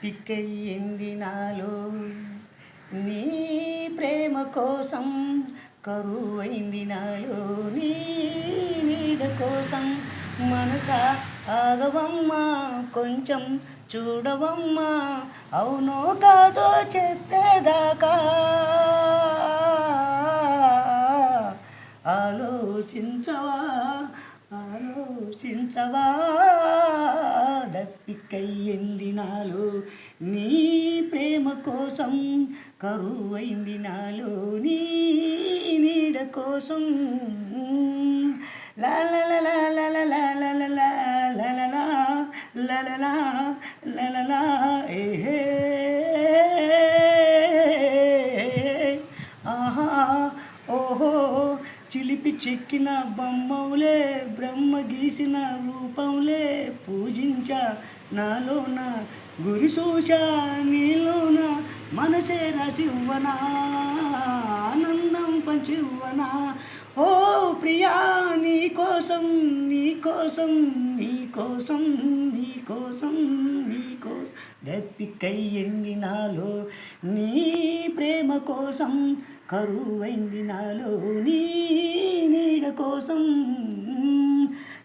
పిక్కయింది నాలో నీ ప్రేమ కోసం, కరువైంది నాలో నీ నీడ కోసం. మనసా ఆగవమ్మా, కొంచెం చూడవమ్మా, అవునో కాదో చెప్పేదాకా ఆలోచించవా, ఆలోచించవా. దప్పికయ్యింది నాలో నీ ప్రేమ కోసం, కరువైంది నాలో నీ నీడ కోసం. లా లా లా లా లా లా లా లా లా లా లా లా లా లా లా ఏహే ఆహా ఓహో. చిలిపి చెక్కిన బొమ్మవులే, బ్రహ్మ గీసిన రూపంలే, పూజించా నాలోన, గురి చూశా నీలోన, మనసే రాసివ్వనా, ఆనందం పంచివ్వనా. ఓ ప్రియా నీకోసం, నీకోసం, నీకోసం, నీకోసం, నీకోసం. దప్పికయ్యింది నాలో నీ ప్రేమ కోసం, కరువైంది నాలో నీ నీడ కోసం.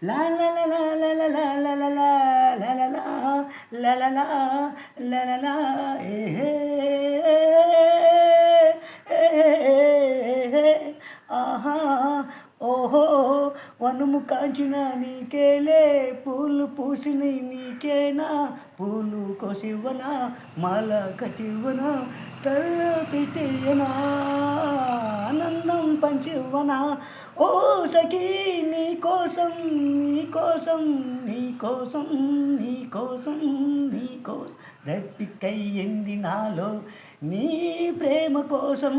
లా లా లా లా లా లా లా లా లా లా లా లా లా లా లా లా ఏహే ఆహా ఓహో. వనుము కాంచిన నీకేలే, పూలు పూసిన నీకేనా, పూలు కోసివ్వనా, మాల కట్టివ్వనా, తల్ల పెట్టియనా, ఆనందం పంచివ్వనా. ఓ సఖీ నీకోసం, నీకోసం, నీకోసం, నీకోసం, నీకోసం. దప్పికయ్యింది నాలో నీ ప్రేమ కోసం,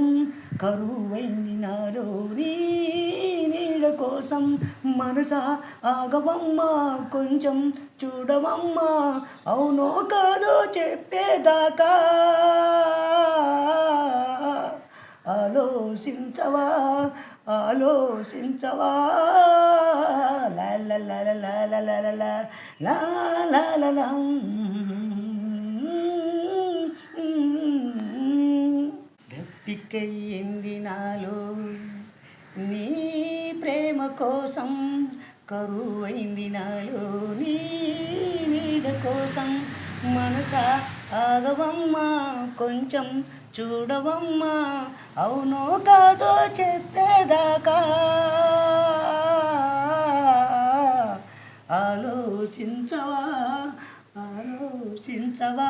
కరువైంది నాలో నీ నీడ కోసం. మనసా ఆగవమ్మా, కొంచెం చూడవమ్మా, అవునో కాదో చెప్పేదాకా ఆలోచించవా, ఆలోచించవా. లా లా లా లా లా లా లా లా లా లా లా. దప్పికయ్యింది నాలో నీ ప్రేమ కోసం, కరువైంది నాలో నీ నీడ కోసం. మనసా ఆగవమ్మా, కొంచెం చూడవమ్మా, అవునో కాదో చెప్పేదాకా ఆలోచించవా, ఆలోచించవా.